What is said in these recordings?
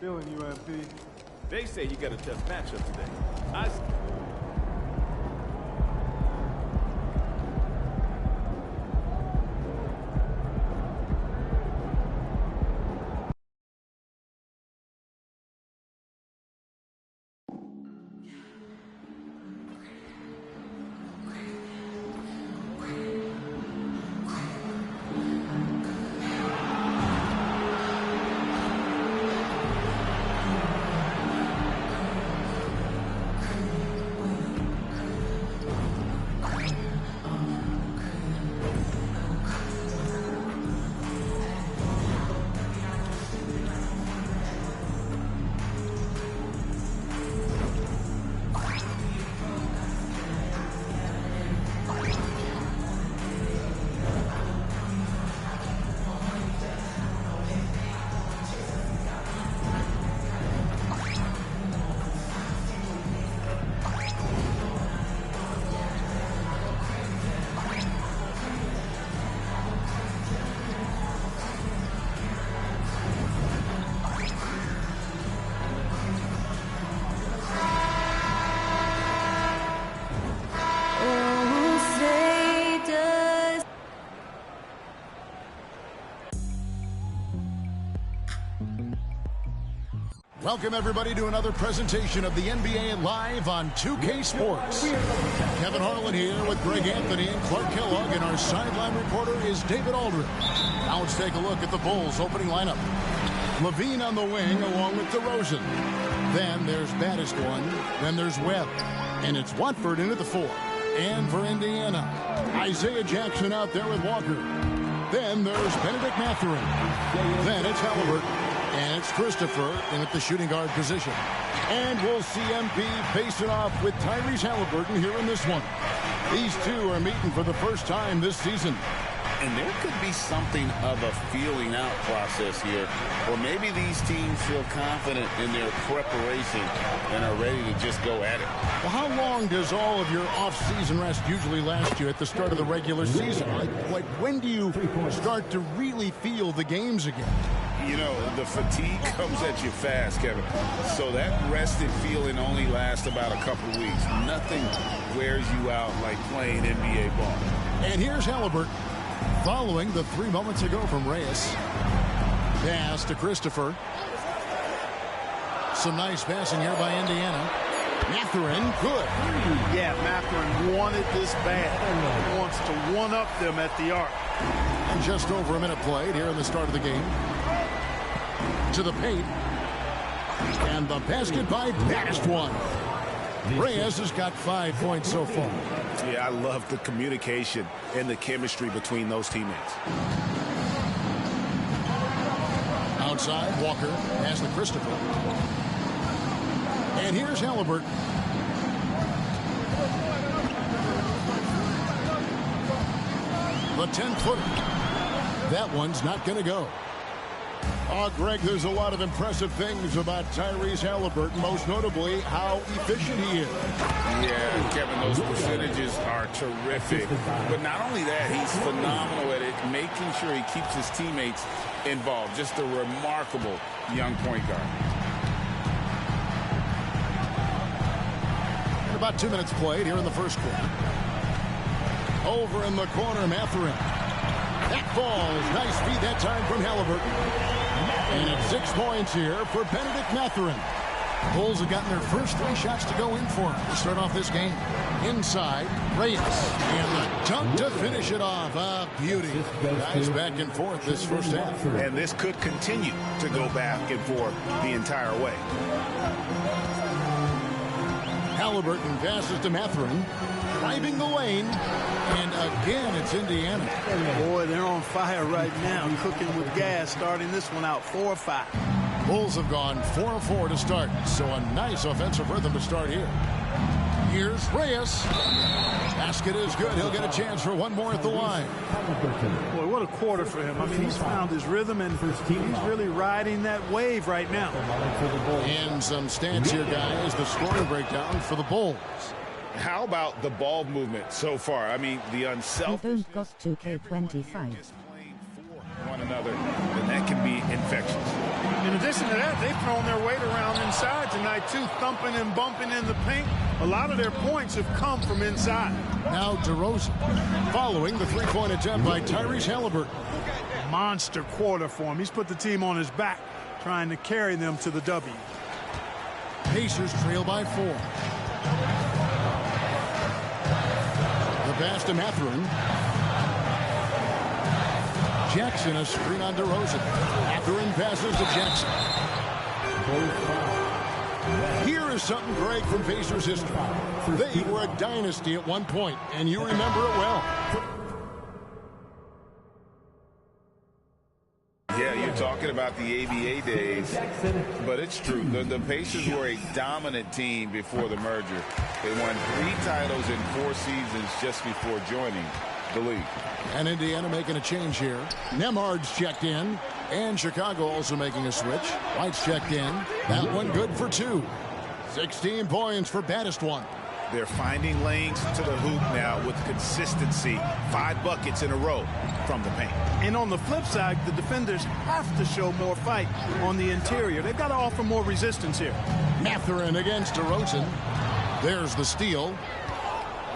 Feeling you, MP. They say you got a tough matchup today. Welcome, everybody, to another presentation of the NBA Live on 2K Sports. Kevin Harlan here with Greg Anthony and Clark Kellogg, and our sideline reporter is David Aldridge. Now let's take a look at the Bulls' opening lineup. Levine on the wing along with DeRozan. Then there's Baddest-One. Then there's Webb. And it's Watford into the 4. And for Indiana, Isaiah Jackson out there with Walker. Then there's Benedict Mathurin. Then it's Halliburton. And it's Christopher in at the shooting guard position. And we'll see MP facing off with Tyrese Halliburton here in this one. These two are meeting for the first time this season. And there could be something of a feeling out process here. Or maybe these teams feel confident in their preparation and are ready to just go at it. Well, how long does all of your off-season rest usually last you at the start of the regular season? Like when do you start to really feel the games again? You know, the fatigue comes at you fast, Kevin. So that rested feeling only lasts about a couple of weeks. Nothing wears you out like playing NBA ball. And here's Halliburton following the 3 moments ago from Reyes. Pass to Christopher. Some nice passing here by Indiana. Mathurin, good. Yeah, Mathurin wanted this bad. He wants to one-up them at the arc. And just over a minute played here in the start of the game. To the paint. And the basket by Baddest-One. Reyes has got 5 points so far. Yeah, I love the communication and the chemistry between those teammates. Outside, Walker has the Christopher. And here's Halliburton. The 10-footer. That one's not going to go. Oh, Greg, there's a lot of impressive things about Tyrese Halliburton, most notably how efficient he is. Yeah, Kevin, those percentages are terrific. But not only that, he's phenomenal at it, making sure he keeps his teammates involved. Just a remarkable young point guard. And about 2 minutes played here in the first quarter. Over in the corner, Mathurin. That falls. Nice feed that time from Halliburton. And it's 6 points here for Benedict Mathurin. Bulls have gotten their first 3 shots to go in for him to start off this game. Inside, Reyes. And the dunk to finish it off. Ah, beauty. Guys back and forth this first half. And this could continue to go back and forth the entire way. Halliburton passes to Mathurin. Driving the lane. And again, it's Indiana. Boy, they're on fire right now. Cooking with gas, starting this one out 4-5. Bulls have gone 4 of 4 to start. So a nice offensive rhythm to start here. Here's Reyes. Basket is good. He'll get a chance for one more at the line. Boy, what a quarter for him. I mean, he's found his rhythm, and he's really riding that wave right now. And some stats here, guys. The scoring breakdown for the Bulls. How about the ball movement so far? I mean, the unselfish. Got 2K25. One another, and that can be infectious. In addition to that, they've thrown their weight around inside tonight, too, thumping and bumping in the paint. A lot of their points have come from inside. Now DeRozan, following the three-point attempt by Tyrese Halliburton. Monster quarter for him. He's put the team on his back, trying to carry them to the W. Pacers trail by 4. The pass to Mathurin. Jackson, a screen on DeRozan. Mathurin passes to Jackson. Here is something great from Pacers history. They were a dynasty at one point, and you remember it well. Yeah, you're talking about the ABA days, but it's true. The Pacers were a dominant team before the merger. They won 3 titles in 4 seasons just before joining the league. And Indiana making a change here. Nembhard's checked in, and Chicago also making a switch. White's checked in. That one good for 2. 16 points for baddest one. They're finding lanes to the hoop now with consistency. 5 buckets in a row from the paint. And on the flip side, the defenders have to show more fight on the interior. They've got to offer more resistance here. Mathurin against DeRozan. There's the steal.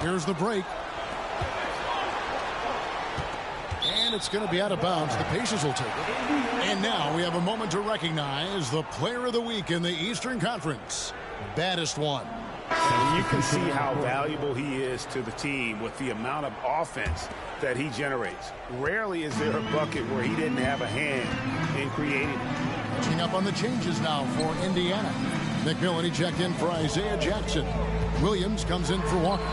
Here's the break. And it's going to be out of bounds. The Pacers will take it. And now we have a moment to recognize the player of the week in the Eastern Conference. Baddest one. And you can see how valuable he is to the team with the amount of offense that he generates. Rarely is there a bucket where he didn't have a hand in creating it. Catching up on the changes now for Indiana. McMillan, he checked in for Isaiah Jackson. Williams comes in for Walker.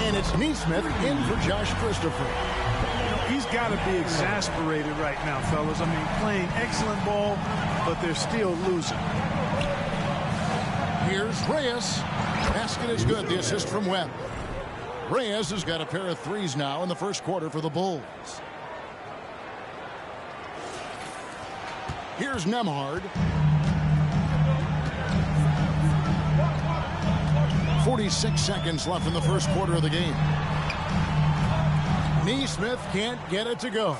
And it's Neesmith in for Josh Christopher. He's got to be exasperated right now, fellas. I mean, playing excellent ball, but they're still losing. Here's Reyes. Basket is good. The assist from Webb. Reyes has got a pair of threes now in the first quarter for the Bulls. Here's Nembhard. 46 seconds left in the first quarter of the game. Neesmith can't get it to go.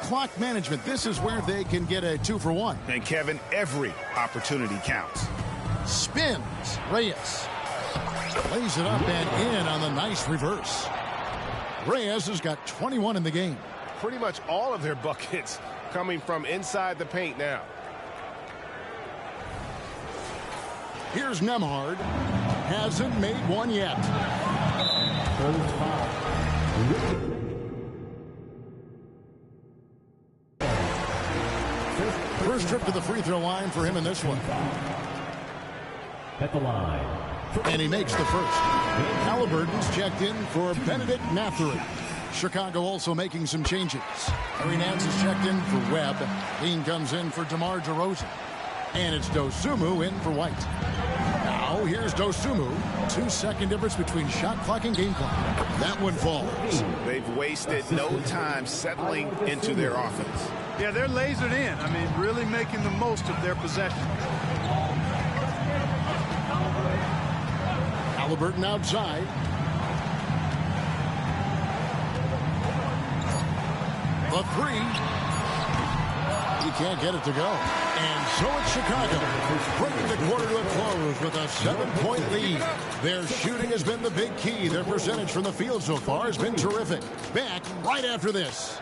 Clock management. This is where they can get a 2 for 1. And Kevin, every opportunity counts. Spins. Reyes lays it up and in on the nice reverse. Reyes has got 21 in the game. Pretty much all of their buckets coming from inside the paint now. Here's Nembhard. Hasn't made one yet. First trip to the free throw line for him in this one. At the line. And he makes the first. Halliburton's checked in for Benedict Mathurin. Chicago also making some changes. Harry Nance is checked in for Webb. Dean comes in for DeMar DeRozan. And it's Dosunmu in for White. Now here's Dosunmu. 2-second difference between shot clock and game clock. That one falls. They've wasted no time settling into their offense. Yeah, they're lasered in. I mean, really making the most of their possession. Halliburton outside. The 3. He can't get it to go. And so it's Chicago, bringing the quarter to a close with a 7-point lead. Their shooting has been the big key. Their percentage from the field so far has been terrific. Back right after this.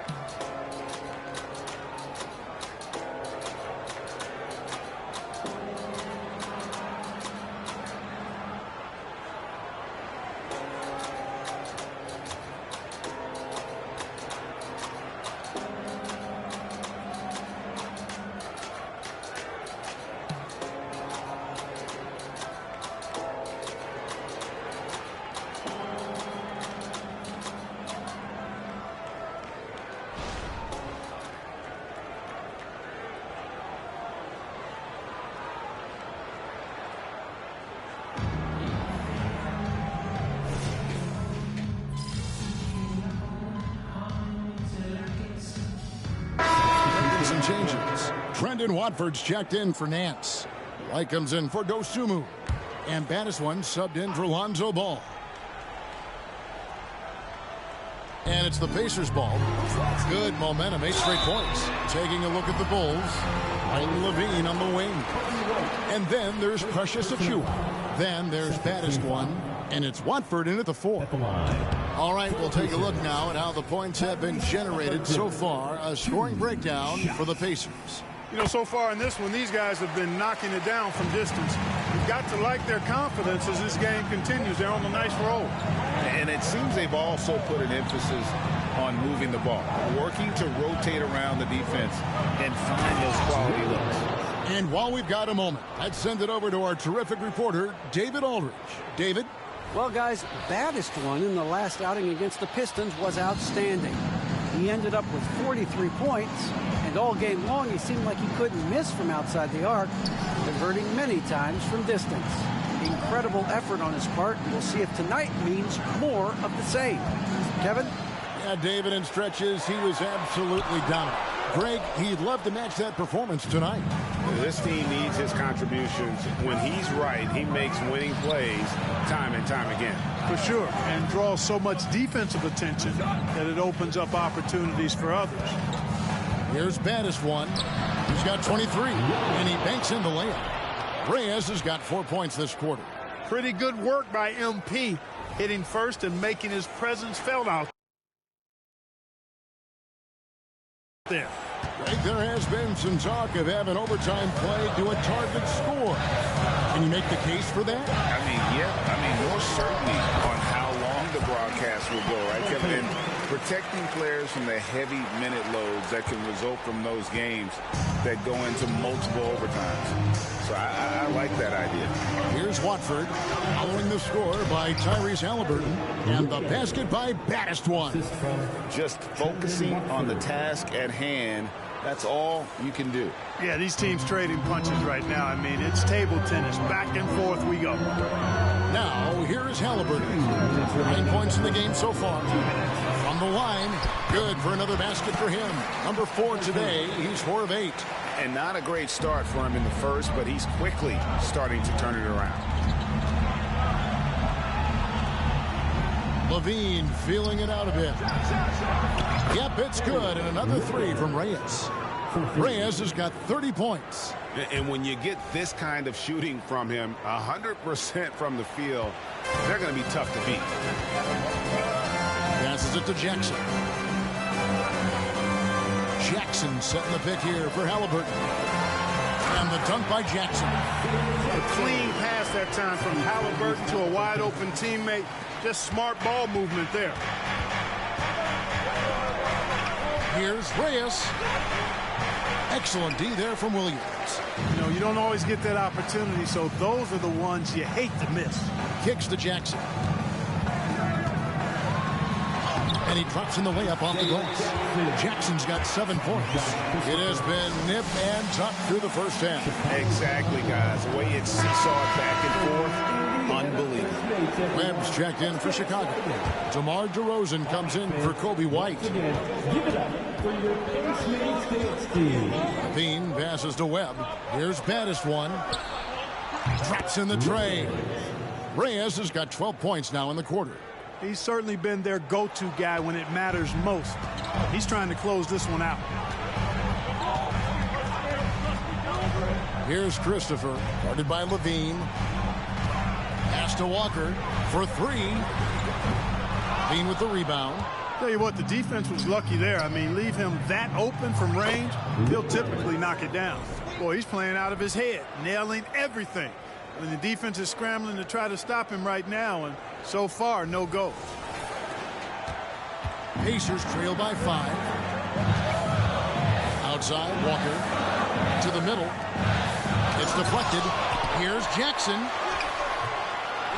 Some changes. Trendon Watford's checked in for Nance. White comes in for Dosunmu. And baddest one subbed in for Lonzo Ball. And it's the Pacers' ball. Good momentum, 8 straight points. Taking a look at the Bulls. Ryan Levine on the wing. And then there's Precious Achiuwa. Then there's baddest one. And it's Watford in at the 4. All right, we'll take a look now at how the points have been generated so far. A scoring breakdown for the Pacers. You know, so far in this one, these guys have been knocking it down from distance. You've got to like their confidence as this game continues. They're on a nice roll. And it seems they've also put an emphasis on moving the ball, working to rotate around the defense and find those quality looks. And while we've got a moment, let's send it over to our terrific reporter, David Aldridge. David? Well, guys, baddest one in the last outing against the Pistons was outstanding. He ended up with 43 points, and all game long he seemed like he couldn't miss from outside the arc, converting many times from distance. Incredible effort on his part. We'll see if tonight means more of the same. Kevin? Yeah, David, in stretches, he was absolutely dominant. Greg, he'd love to match that performance tonight. This team needs his contributions. When he's right, he makes winning plays time and time again. For sure, and draws so much defensive attention that it opens up opportunities for others. Here's baddest one. He's got 23, and he banks in the layup. Reyes has got 4 points this quarter. Pretty good work by MP, hitting first and making his presence felt out there. Right, there has been some talk of having overtime play to a target score. Can you make the case for that? More certainly on how long the broadcast will go, right, Kevin? And protecting players from the heavy minute loads that can result from those games that go into multiple overtimes. So I like that idea. Here's Watford following the score by Tyrese Halliburton and the basket by baddest one. Just focusing on the task at hand. That's all you can do. Yeah, these teams trading punches right now. I mean, it's table tennis. Back and forth we go. Now, here is Halliburton. 9 points in the game so far. On the line, good for another basket for him. Number 4 today. He's 4 of 8. And not a great start for him in the first, but he's quickly starting to turn it around. Levine feeling it out a bit. Yep, it's good. And another 3 from Reyes. Reyes has got 30 points. And when you get this kind of shooting from him, 100% from the field, they're going to be tough to beat. Passes it to Jackson. Jackson setting the pick here for Halliburton. And the dunk by Jackson. A clean pass that time from Halliburton to a wide open teammate. Just smart ball movement there. Here's Reyes. Excellent D there from Williams. You know, you don't always get that opportunity, so those are the ones you hate to miss. Kicks to Jackson. And he drops in the layup off the glass. Jackson's got 7 points. It has been nip and tuck through the first half. Exactly, guys. The way it's seesawed back and forth, unbelievable. Webb's checked in for Chicago. DeMar DeRozan comes in for Kobe White. Give it up for your Pacemates team. Bean passes to Webb. Here's baddest one. Drops in the tray. Reyes has got 12 points now in the quarter. He's certainly been their go-to guy when it matters most. He's trying to close this one out. Here's Christopher, guarded by Levine. Pass to Walker for 3. Levine with the rebound. Tell you what, the defense was lucky there. I mean, leave him that open from range, he'll typically knock it down. Boy, he's playing out of his head, nailing everything. I mean, the defense is scrambling to try to stop him right now, and so far, no go. Pacers trail by 5. Outside, Walker to the middle. It's deflected. Here's Jackson.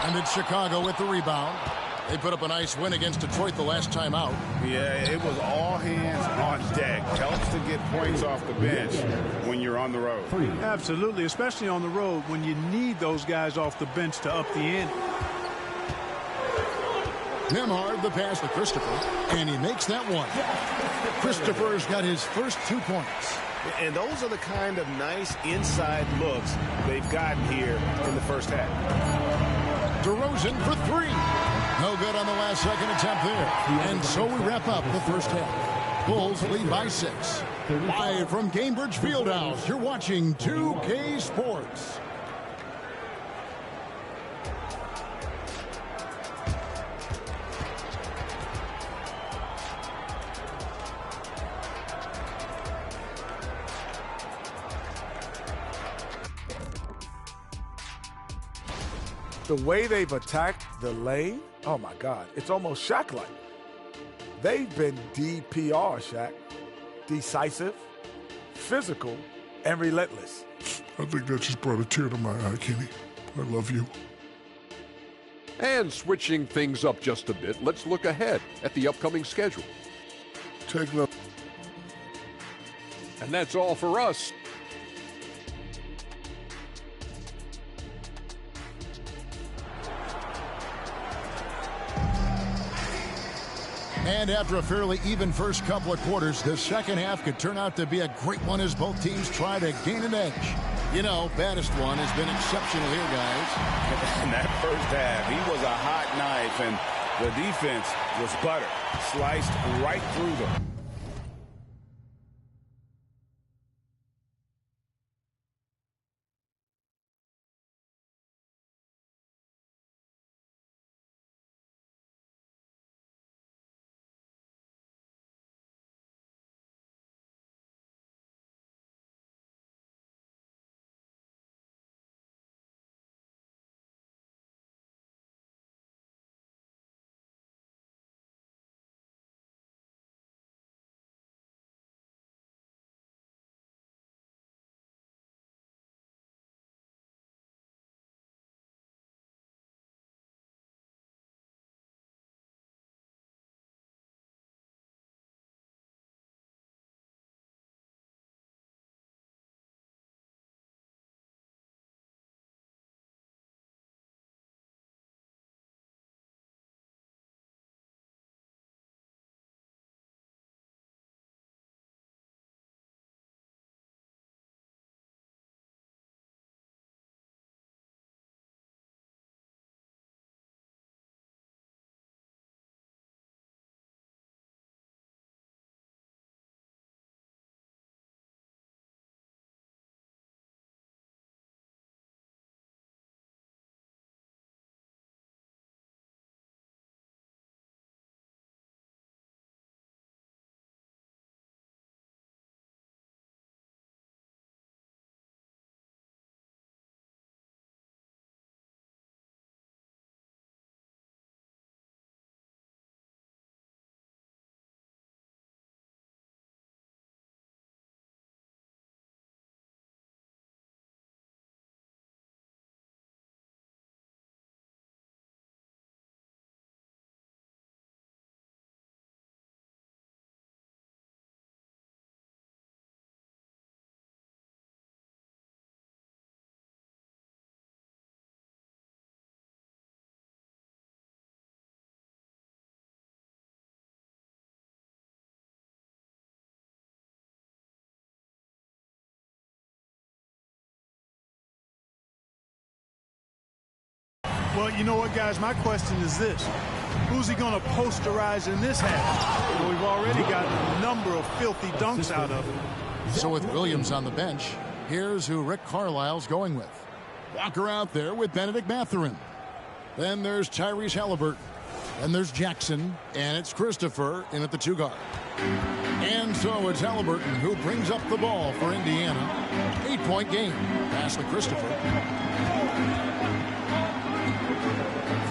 And it's Chicago with the rebound. They put up a nice win against Detroit the last time out. Yeah, it was all hands on deck. Helps to get points off the bench when you're on the road. Absolutely, especially on the road when you need those guys off the bench to up the ante. Nembhard the pass to Christopher, and he makes that one. Christopher's got his first 2 points. And those are the kind of nice inside looks they've gotten here in the first half. DeRozan for three. No good on the last second attempt there. And so we wrap up the first half. Bulls lead by 6. Live from Cambridge Fieldhouse, you're watching 2K Sports. The way they've attacked the lane, oh my God, it's almost Shaq-like. They've been DPR, Shaq. Decisive, physical, and relentless. I think that just brought a tear to my eye, Kenny. I love you. And switching things up just a bit, let's look ahead at the upcoming schedule. Take the... And that's all for us. And after a fairly even first couple of quarters, the second half could turn out to be a great one as both teams try to gain an edge. You know, baddest one has been exceptional here, guys. In that first half, he was a hot knife, and the defense was butter, sliced right through them. Well, you know what, guys? My question is this. Who's he going to posterize in this half? Well, we've already gotten a number of filthy dunks out of him. So with Williams on the bench, here's who Rick Carlisle's going with. Walker out there with Benedict Mathurin. Then there's Tyrese Halliburton. Then there's Jackson, and it's Christopher in at the 2 guard. And so it's Halliburton who brings up the ball for Indiana. 8-point game. Pass to Christopher.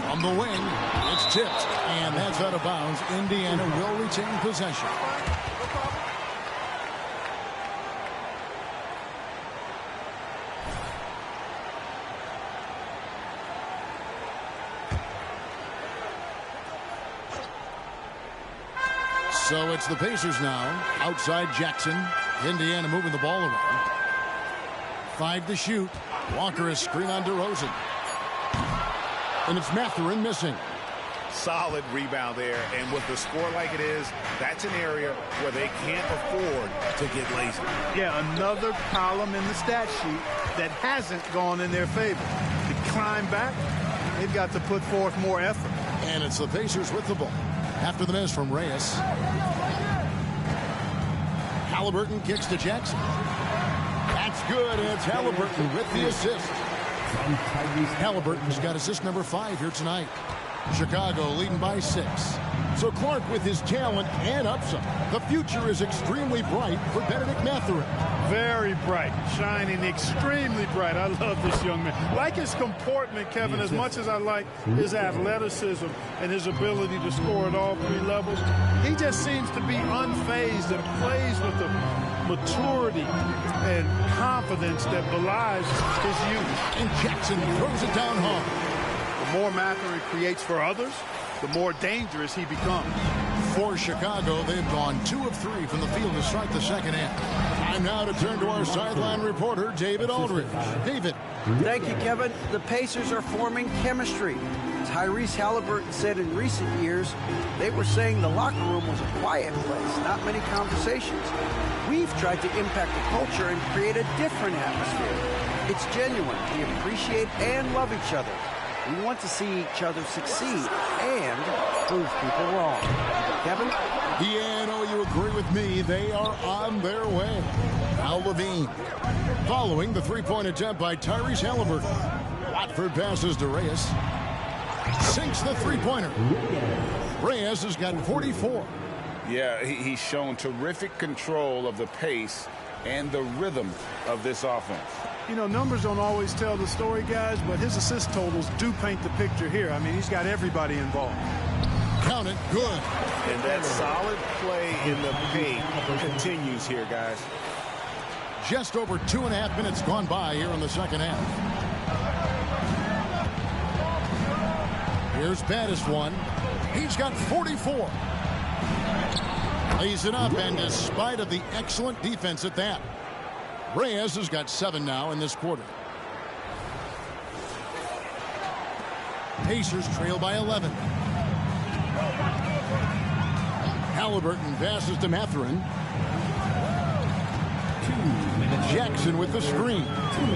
From the wing, it's tipped, and that's out of bounds. Indiana will retain possession. So it's the Pacers now. Outside Jackson. Indiana moving the ball around. 5 to shoot. Walker is screen on DeRozan. And it's Mathurin missing. Solid rebound there. And with the score like it is, that's an area where they can't afford to get lazy. Yeah, another column in the stat sheet that hasn't gone in their favor. To climb back, They've got to put forth more effort. And it's the Pacers with the ball. After the miss from Reyes. Halliburton kicks to Jackson. That's good, and it's Halliburton with the assist. Halliburton's got assist number 5 here tonight. Chicago leading by 6. So Clark with his talent and upside. The future is extremely bright for Benedict Mathurin. Very bright, shining extremely bright. I love this young man. Like his comportment, Kevin, as much as I like his athleticism and his ability to score at all 3 levels, he just seems to be unfazed and plays with the maturity and confidence that belies his youth. And Jackson throws it down hard. The more Mathurin creates for others, the more dangerous he becomes. For Chicago, they've gone 2 of 3 from the field to start the second half. Time now to turn to our sideline reporter, David Aldridge. David. Thank you, Kevin. The Pacers are forming chemistry. Tyrese Halliburton said in recent years, they were saying the locker room was a quiet place, not many conversations. We've tried to impact the culture and create a different atmosphere. It's genuine. We appreciate and love each other. We want to see each other succeed and prove people wrong. Kevin? Yeah, I know you agree with me. They are on their way. Now Levine. Following the three-point attempt by Tyrese Halliburton. Watford passes to Reyes. Sinks the three-pointer. Reyes has got 44. Yeah, he's shown terrific control of the pace and the rhythm of this offense. You know, numbers don't always tell the story, guys, but his assist totals do paint the picture here. I mean, he's got everybody involved. Count it, good. And that solid play in the paint continues here, guys. Just over 2.5 minutes gone by here in the second half. Here's baddest one. He's got 44. Lays it up, and despite of the excellent defense at that, Reyes has got 7 now in this quarter. Pacers trail by 11. Halliburton passes to Mathurin. Jackson with the screen.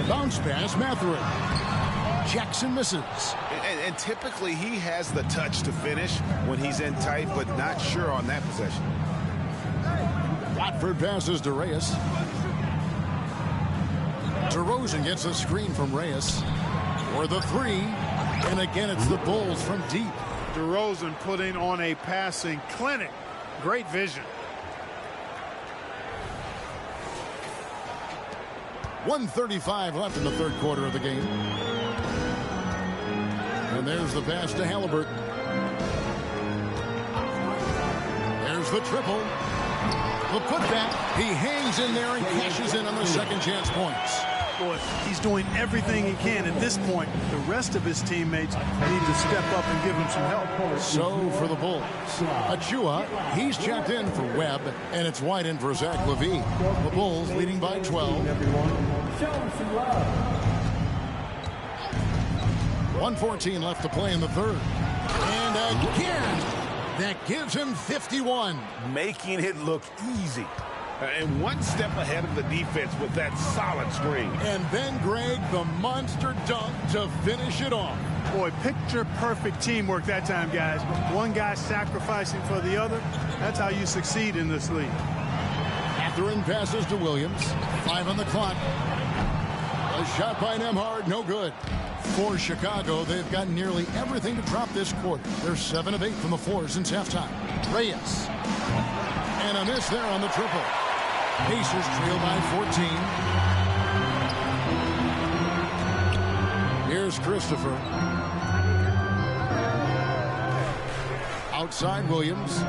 Bounce pass, Mathurin. Jackson misses. And typically he has the touch to finish when he's in tight, but not sure on that possession. Watford passes to Reyes. DeRozan gets a screen from Reyes for the 3. And again, it's the Bulls from deep. DeRozan putting on a passing clinic. Great vision. 1:35 left in the third quarter of the game. And there's the pass to Halliburton. There's the triple. The putback. He hangs in there and cashes in on the second chance points. Boy, he's doing everything he can. At this point, the rest of his teammates need to step up and give him some help. So for the Bulls, Achua, he's checked in for Webb, and it's wide in for Zach LaVine. The Bulls leading by 12. 1:14 left to play in the third. And again, that gives him 51. Making it look easy. And one step ahead of the defense with that solid screen. And then, Greg, the monster dunk to finish it off. Boy, picture-perfect teamwork that time, guys. One guy sacrificing for the other. That's how you succeed in this league. Mathurin passes to Williams. 5 on the clock. A shot by Nembhard, no good. For Chicago, they've got nearly everything to drop this quarter. They're 7 of 8 from the floor since halftime. Reyes. And a miss there on the triple. Pacers trail by 14. Here's Christopher. Outside Williams.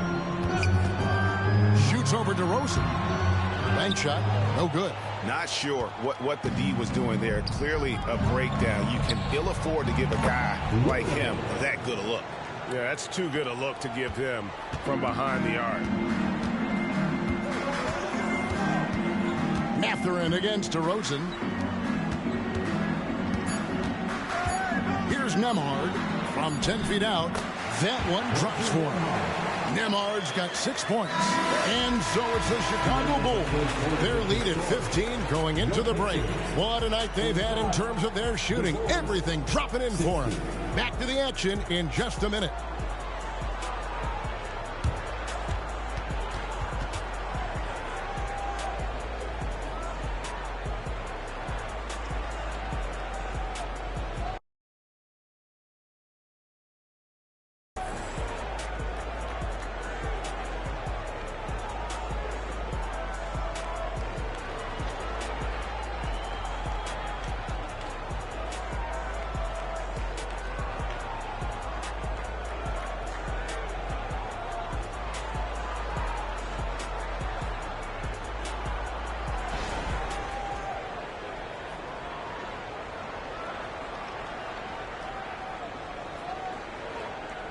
Shoots over DeRozan. Bank shot, no good. Not sure what the D was doing there. Clearly a breakdown. You can ill afford to give a guy like him that good a look. Yeah, that's too good a look to give him from behind the arc. Mathurin against DeRozan. Here's Nembhard from 10 feet out. That one drops for him. Nembhard's got 6 points. And so it's the Chicago Bulls. Their lead at 15 going into the break. What a night they've had in terms of their shooting. Everything dropping in for them. Back to the action in just a minute.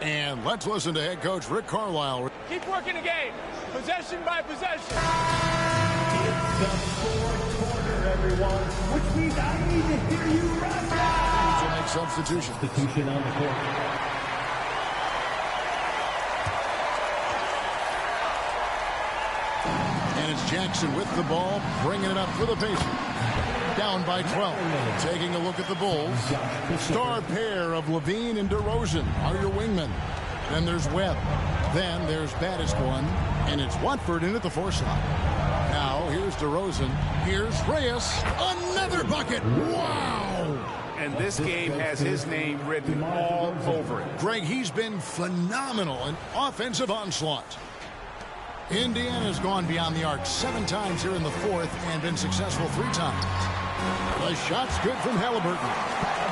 And let's listen to head coach Rick Carlisle. Keep working the game, possession by possession. It's the fourth quarter, everyone, which means I need to hear you right now. To make substitutions. Substitution on the court. And it's Jackson with the ball, bringing it up for the Pacers. Down by 12. Taking a look at the Bulls. Star pair of Levine and DeRozan are your wingmen. Then there's Webb. Then there's baddest one. And it's Watford in at the 4 slot. Now here's DeRozan. Here's Reyes. Another bucket. Wow. And this game has his name written all over it. Greg, he's been phenomenal in offensive onslaught. Indiana's gone beyond the arc 7 times here in the 4th and been successful 3 times. The shot's good from Halliburton.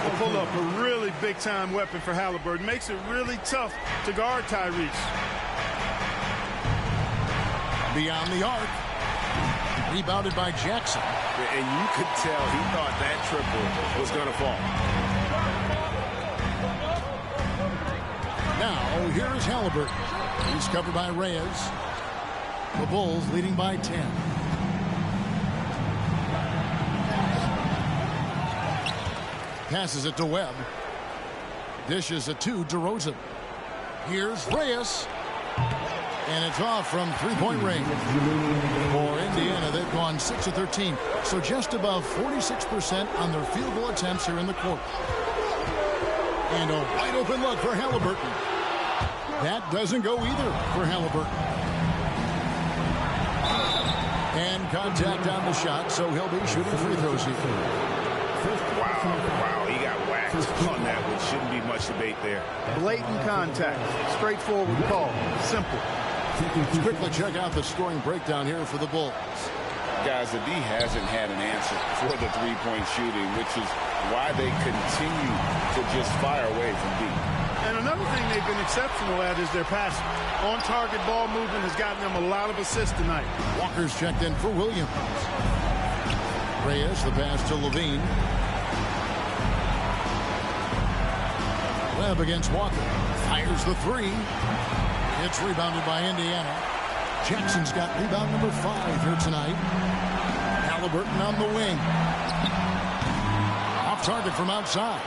The pull-up, a really big-time weapon for Halliburton. Makes it really tough to guard Tyrese. Beyond the arc. Rebounded by Jackson. And you could tell he thought that triple was going to fall. Now, here is Halliburton. He's covered by Reyes. The Bulls leading by 10. Passes it to Webb. Dishes it to DeRozan. Here's Reyes. And it's off from three-point range. For Indiana, they've gone 6 of 13. So just above 46% on their field goal attempts here in the court. And a wide open look for Halliburton. That doesn't go either for Halliburton. And contact on the shot, so he'll be shooting free throws here. Wow, he got whacked on that one. Shouldn't be much debate there. Blatant contact. Straightforward call. Simple. Let's quickly check out the scoring breakdown here for the Bulls. Guys, the D hasn't had an answer for the three-point shooting, which is why they continue to just fire away from deep. And another thing they've been exceptional at is their passing. On-target ball movement has gotten them a lot of assists tonight. Walker's checked in for Williams. Reyes, the pass to Levine. Webb against Walker. Fires the 3. It's rebounded by Indiana. Jackson's got rebound number 5 here tonight. Halliburton on the wing. Off target from outside.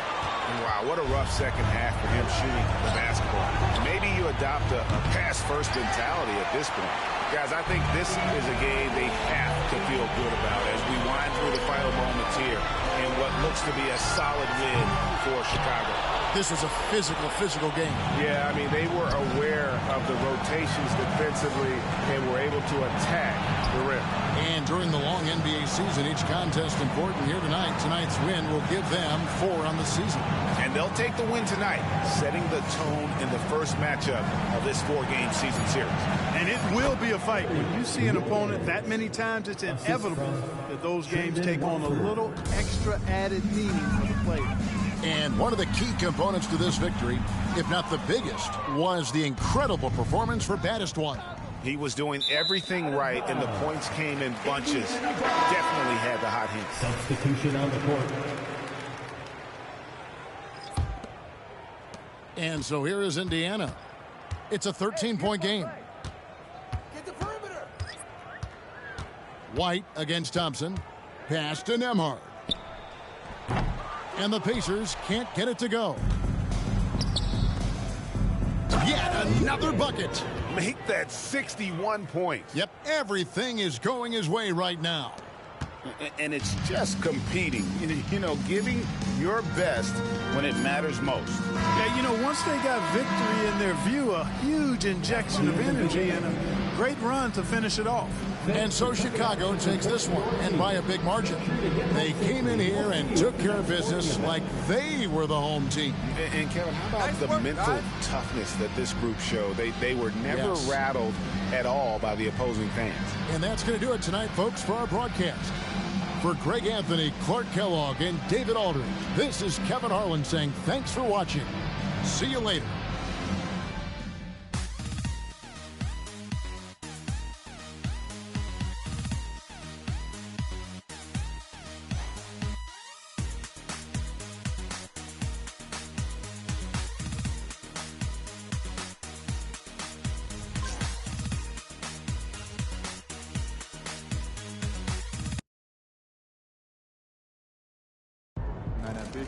Wow, what a rough second half for him shooting the basketball. Maybe you adopt a pass-first mentality at this point. Guys, I think this is a game they have to feel good about as we wind through the final moments here in what looks to be a solid win for Chicago. This is a physical game. Yeah, I mean, they were aware of the rotations defensively and were able to attack the rim. And during the long NBA season, each contest important here tonight. Tonight's win will give them 4 on the season. And they'll take the win tonight, setting the tone in the first matchup of this 4-game season series. And it will be a fight. When you see an opponent that many times, it's inevitable that those games take on a little extra added meaning for the players. And one of the key components to this victory, if not the biggest, was the incredible performance for baddest one. He was doing everything right, and the points came in bunches. Definitely had the hot hand. Substitution on the court. And so here is Indiana. It's a 13-point game. Get the perimeter. White against Thompson. Pass to Nembhard. And the Pacers can't get it to go. Yet another bucket. Make that 61 points. Yep, everything is going his way right now. And it's just competing, giving your best when it matters most. Yeah, once they got victory in their view, a huge injection of energy and a great run to finish it off. And so Chicago takes this one, and by a big margin. They came in here and took care of business like they were the home team. And Kevin, how about the mental toughness that this group showed? They were never rattled at all by the opposing fans. And that's going to do it tonight, folks, for our broadcast. For Greg Anthony, Clark Kellogg, and David Aldridge, this is Kevin Harlan saying thanks for watching. See you later. Not that big.